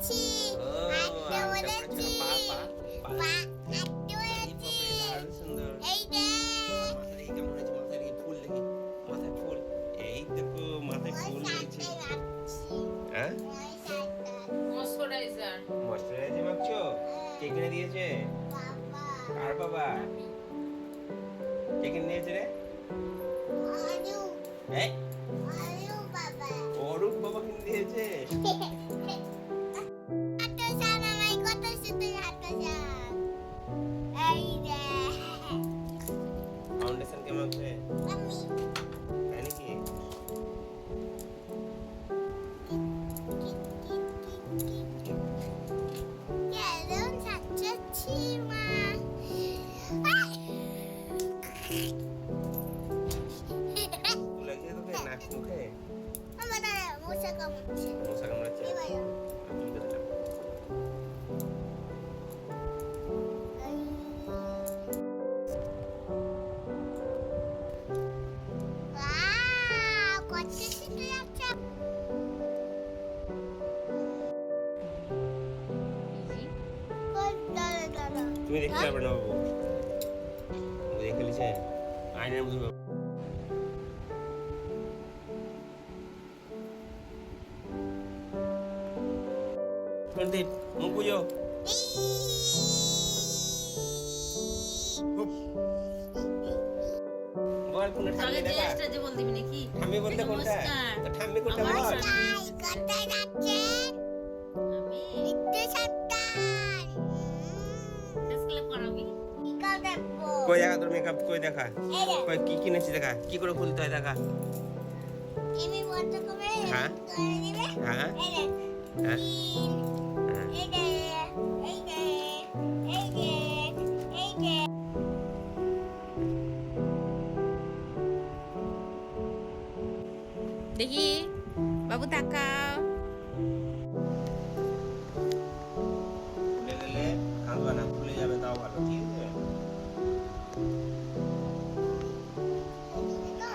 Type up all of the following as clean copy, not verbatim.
বলেছি আটটা বলেছি পা আটটা বলেছি সুন্দর এই যে মাথায় এই কেমন হয়েছে মাথায় এই ফুল দেখি মাথায় ফুল এই দেখো মাথায় ফুল হয়েছে হ্যাঁ ময়শ্চারাইজার ময়শ্চারাইজার মাখছো কে কিনে দিয়েছে বাবা কার বাবা কে কিনে দিয়েছে রে আলু এই আলু বাবা অরূপ বাবা কিনে দিয়েছে হাঁটো সান আমায় কত সুন্দর হাঁটো সান এই যে ফাউন্ডেশন কে মাখবে আমি তাই নাকি কেমন সাজাচ্ছি মা ফুল লাগিয়ে তোকে নাক মুখে আমার দাঁড়া মশা কামড়ছে মশা কামড়াচ্ছে এবার আমি তুলতে দিলাম Wow, কত সুন্দর লাগছে দাঁড়া দাঁড়া তুমি দেখতে পারবে না বাবু ও দেখে লিছে আয়নার মধ্যে সন্দীপ মুখ বুঝো বল কোনটা ঠাম্মি আগে দেখা ড্রেসটা যে বল দিবি নাকি ঠাম্মি বলতে কোনটা নমস্কার। তো ঠাম্মি কোনটা আমার বল সাথে- কোথায় যাচ্ছে আমি একটু সাবধান ড্রেসগুলো পরাবি কি করে দেখবো কই দেখা তোর মেকআপ কই দেখা এই দেখ, কই কি কিনেছি দেখা কি করে খুলতে হয় দেখা এমনি বন্ধ করে হ্যাঁ। ধরে দিবে হ্যাঁ এই দেখ হ্যাঁ তিন হ্যাঁ। এই যে এই যে এই যে এই যে দেখি বাবু তাকাও খুলে গেলে কাঁদবা না খুলে যাবে তাও ভালো ঠিক আছে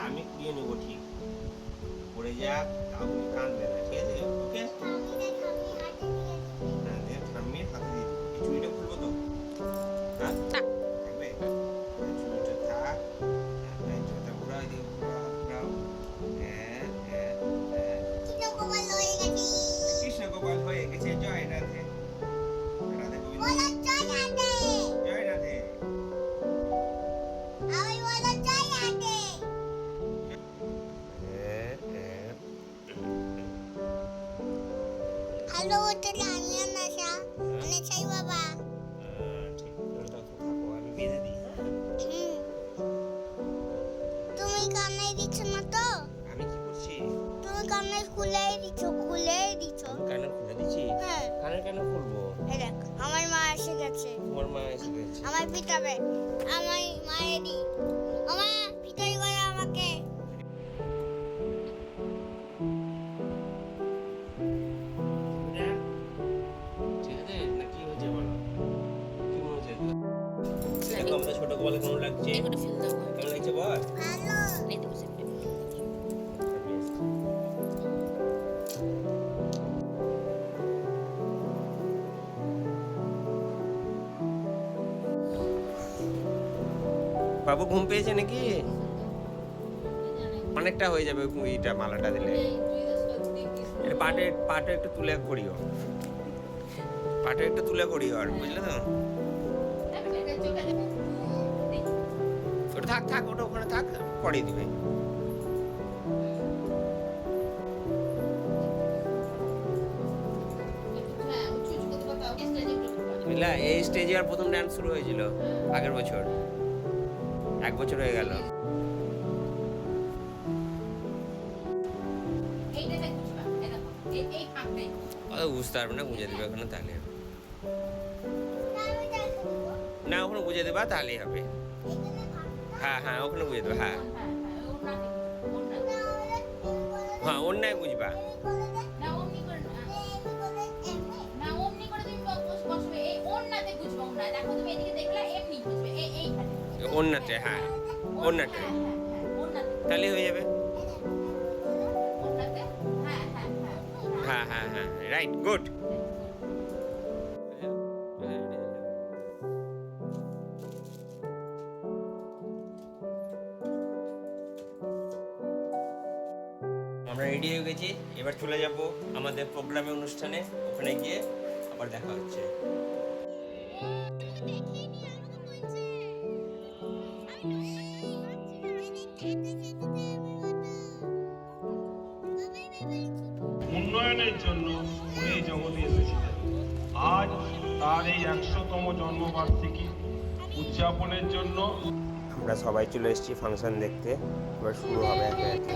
আমি কুড়িয়ে নেবো ঠিক পড়ে যাক তাও তুমি কাঁদবে না ঠিক আছে ওকে ঠাম্মি হাতে দিয়ে হ্যাঁ দেখ ঠাম্মি হাতে দিয়ে দিবো। এই চুড়িটা খুলবো তো হ্যাঁ থাক। থাকবে চুড়িটা থাক হ্যাঁ চুড়িটা ঘুরাও এদিকে ঘুরাও হ্যাঁ হ্যাঁ হ্যাঁ কি গোপাল হয়ে গেছি কৃষ্ণ গোপাল হয়ে গেছে জয় রাধে রাধে গোবিন্দ বলো জয় হাতে জয় রাধে আমি বলো জয় হাতে হ্যালো ওটা জানিয়ে না সা মানে চাই বাবা ঠিক করে দাও তো থাকো আমি বেঁধে দিই হ্যাঁ? হুম। তুমি কানে দিচ্ছ না তো আমি কি করছি তুমি কানে খুলেই দিচ্ছ আমি কানে খুলে দিচ্ছি হ্যাঁ কানে কেন খুলবো এই দেখ আমার মা এসে গেছে তোমার মা এসে গেছে আমার পিটাবে আমার মায়েরই আমার পিটাই করে আমাকে ঠিক আছে না কি হয়েছে বলো কি মনে হচ্ছে দেখো আমাদের ছোট গোপাল কেমন লাগছে এগুলো ফেল দাও কেমন লাগছে বল ভালো এই তো বসে বাবু ঘুম পেয়েছে নাকি অনেকটা হয়ে যাবে এটা মালাটা দিলে এটা পাটে একটু তুলে করিও পাটে একটু তুলে করিও আর বুঝলে তো ওটা থাক থাক ওটা ওখানে থাক পরে দিবে বুঝলা এই স্টেজে আর প্রথম ডান্স শুরু হয়েছিল আগের বছর 1 বছর হয়ে গেল বুঝতে পারবে না বুঝে দেবে ওখানে তাহলে হবে। আমি দেখবো না ওখানে বুঝে দেবা তাহলেই হবে এখানে ভাবনা হ্যাঁ হ্যাঁ ওখানে বুঝে দেবে হ্যাঁ না হলে তুমি বলে হ্যাঁ অন্যায় বুঝবা এমনি করে দে এমনি করে এমনি অন্যতে হ্যাঁ অন্যতে তাহলেই হয়ে যাবে হ্যাঁ হ্যাঁ হ্যাঁ রাইট গুড চলে যাব আমাদের প্রোগ্রামে অনুষ্ঠানে, ওখানে গিয়ে আবার দেখা হচ্ছে। উন্নয়নের জন্য উনি এই জগতে এসেছিলেন। আজ তার এই 100তম জন্মবার্ষিকী উদযাপনের জন্য আমরা সবাই চলে এসেছি ফাংশন দেখতে, এবার শুরু হবে একে একে।